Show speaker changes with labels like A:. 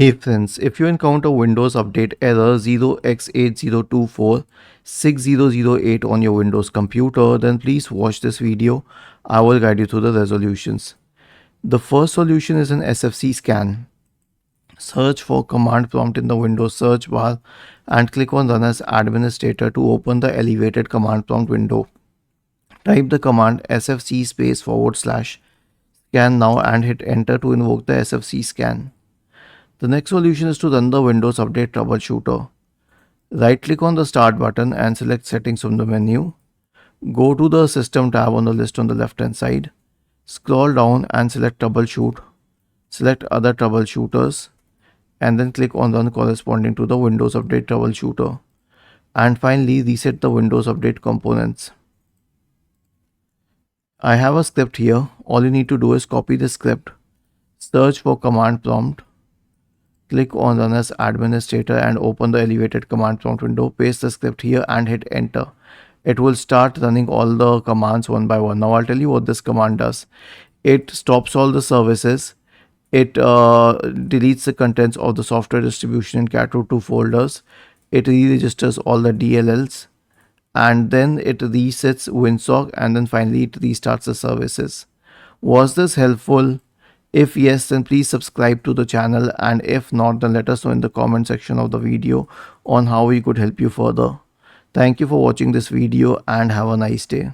A: Hey friends, if you encounter Windows Update error 0x80246008 on your Windows computer, then please watch this video. I will guide you through the resolutions. The first solution is an SFC scan. Search for command prompt in the Windows search bar and click on Run as Administrator to open the elevated command prompt window. Type the command sfc /scan now and hit enter to invoke the SFC scan. The next solution is to run the Windows Update Troubleshooter. Right-click on the Start button and select Settings from the menu. Go to the System tab on the list on the left-hand side. Scroll down and select Troubleshoot. Select Other Troubleshooters and then click on Run corresponding to the Windows Update Troubleshooter. And finally, reset the Windows Update components. I have a script here. All you need to do is copy the script, search for command prompt, click on Run as Administrator and open the elevated command prompt window. Paste the script here and hit enter. It will start running all the commands one by one. Now I'll tell you what this command does. It stops all the services. It deletes the contents of the software distribution in catroot 2 folders. It re-registers all the DLLs. And then it resets WinSock, and then finally it restarts the services. Was this helpful? If yes, then please subscribe to the channel, and if not, then let us know in the comment section of the video on how we could help you further. Thank you for watching this video and have a nice day.